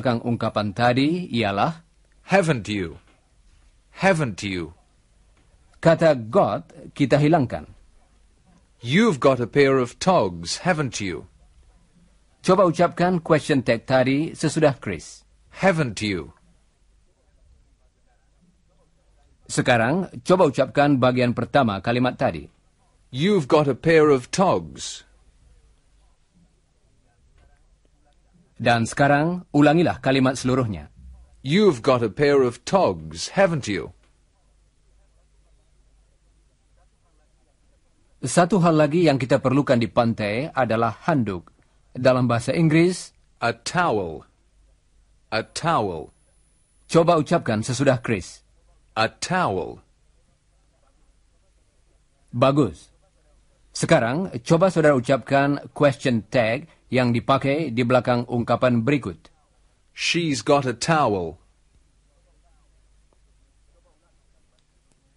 belakang ungkapan tadi ialah haven't you? Haven't you? kata got kita hilangkan. You've got a pair of togs, haven't you? Coba ucapkan question tag tadi sesudah Chris. Haven't you? Sekarang, coba ucapkan bagian pertama kalimat tadi. You've got a pair of togs. Dan sekarang, ulangilah kalimat seluruhnya. You've got a pair of togs, haven't you? Satu hal lagi yang kita perlukan di pantai adalah handuk. Dalam bahasa Inggris, a towel. A towel. Coba ucapkan sesudah Chris. A towel. Bagus. Sekarang, coba saudara ucapkan question tag yang dipakai di belakang ungkapan berikut. She's got a towel.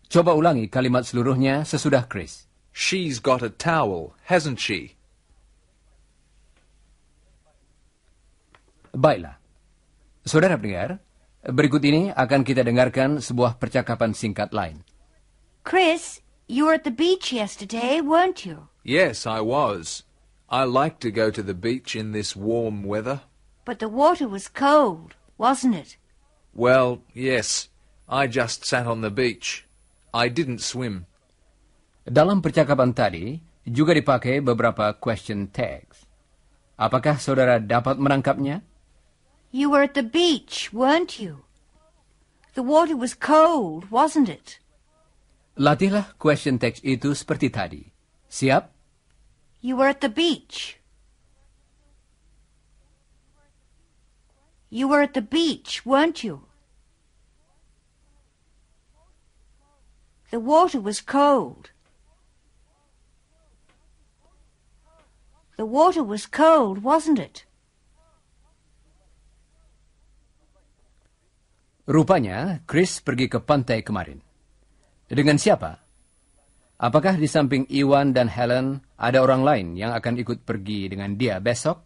Coba ulangi kalimat seluruhnya sesudah Chris. She's got a towel, hasn't she? Baiklah. Saudara pendengar, berikut ini akan kita dengarkan sebuah percakapan singkat lain. Chris, you were at the beach yesterday, weren't you? Yes, I was. I like to go to the beach in this warm weather. But the water was cold, wasn't it? Well, yes. I just sat on the beach. I didn't swim. Dalam percakapan tadi, juga dipakai beberapa question tags. Apakah saudara dapat menangkapnya? You were at the beach, weren't you? The water was cold, wasn't it? Latihlah question text itu seperti tadi. Siap? You were at the beach. You were at the beach, weren't you? The water was cold. The water was cold, wasn't it? Rupanya, Chris pergi ke pantai kemarin. Dengan siapa? Apakah di samping Iwan dan Helen ada orang lain yang akan ikut pergi dengan dia besok?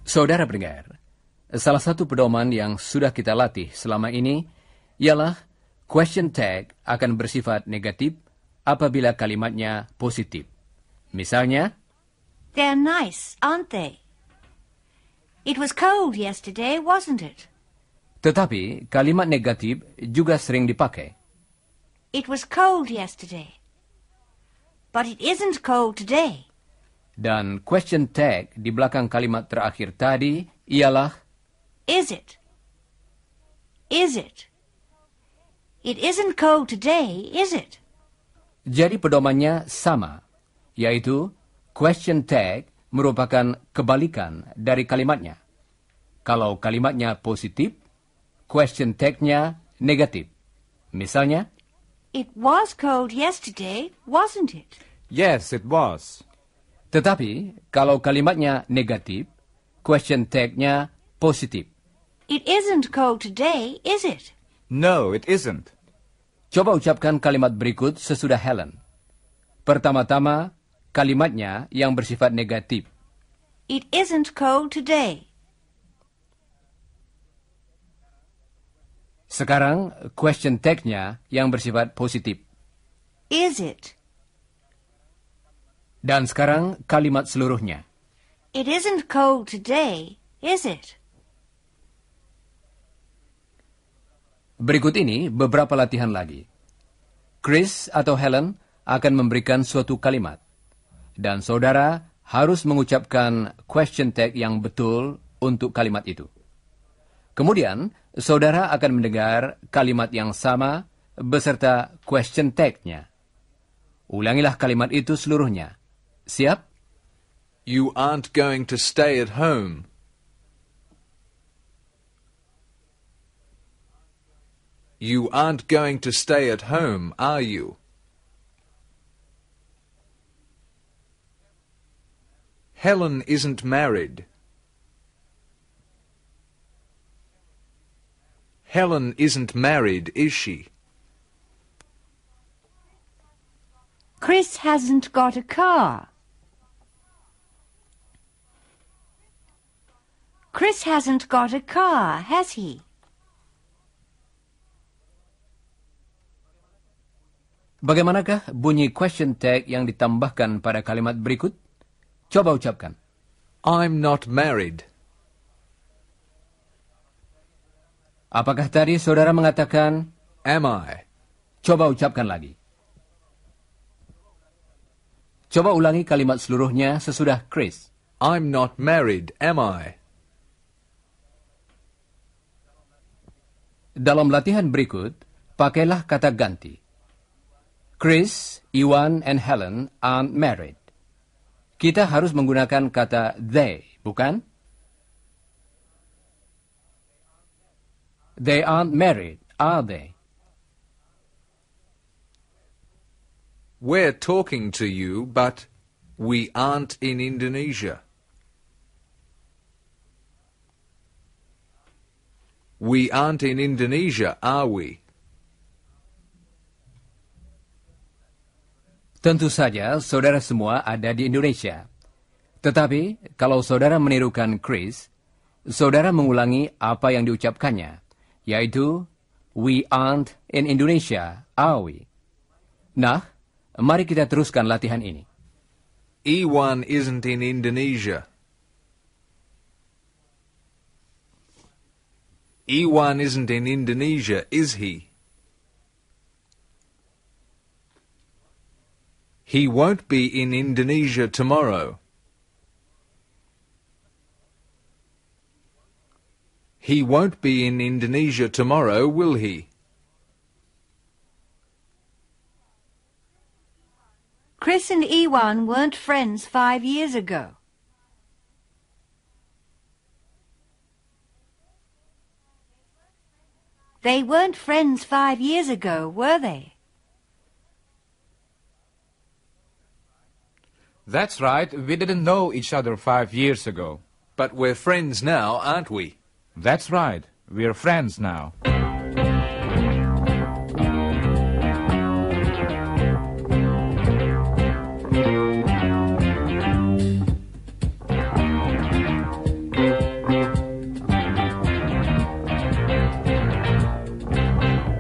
Saudara pendengar, salah satu pedoman yang sudah kita latih selama ini ialah question tag akan bersifat negatif apabila kalimatnya positif. Misalnya, They're nice, aren't they? It was cold yesterday, wasn't it? tetapi kalimat negatif juga sering dipakai. It was cold yesterday. But it isn't cold today. Dan question tag di belakang kalimat terakhir tadi ialah Is it? Is it? It isn't cold today, is it? jadi pedomannya sama, yaitu question tag merupakan kebalikan dari kalimatnya. Kalau kalimatnya positif, question tag-nya negatif. Misalnya, It was cold yesterday, wasn't it? Yes, it was. tetapi kalau kalimatnya negatif, question tag-nya positif. It isn't cold today, is it? No, it isn't. Coba ucapkan kalimat berikut sesudah Helen. Pertama-tama, kalimatnya yang bersifat negatif. It isn't cold today. Sekarang, question tag-nya yang bersifat positif. Is it? Dan sekarang, kalimat seluruhnya. It isn't cold today, is it? Berikut ini beberapa latihan lagi. Chris atau Helen akan memberikan suatu kalimat. Dan saudara harus mengucapkan question tag yang betul untuk kalimat itu. Kemudian, saudara akan mendengar kalimat yang sama beserta question tag-nya. Ulangilah kalimat itu seluruhnya. Siap? You aren't going to stay at home. You aren't going to stay at home, are you? Helen isn't married. Helen isn't married, is she? Chris hasn't got a car. Chris hasn't got a car, has he? Bagaimanakah bunyi question tag yang ditambahkan pada kalimat berikut? Coba ucapkan. I'm not married. Apakah tadi saudara mengatakan, Am I? coba ucapkan lagi. Coba ulangi kalimat seluruhnya sesudah Chris. I'm not married, am I? Dalam latihan berikut, pakailah kata ganti. Chris, Iwan, and Helen aren't married. Kita harus menggunakan kata they, bukan? They aren't married, are they? We're talking to you, but we aren't in Indonesia. We aren't in Indonesia, are we? Tentu saja saudara semua ada di Indonesia. Tetapi kalau saudara menirukan Chris, saudara mengulangi apa yang diucapkannya, yaitu we aren't in Indonesia, are we? Nah, mari kita teruskan latihan ini. Iwan isn't in Indonesia. Iwan isn't in Indonesia, is he? He won't be in Indonesia tomorrow. He won't be in Indonesia tomorrow, will he? Chris and Iwan weren't friends 5 years ago. They weren't friends 5 years ago, were they? That's right. We didn't know each other 5 years ago. But we're friends now, aren't we? That's right. We're friends now.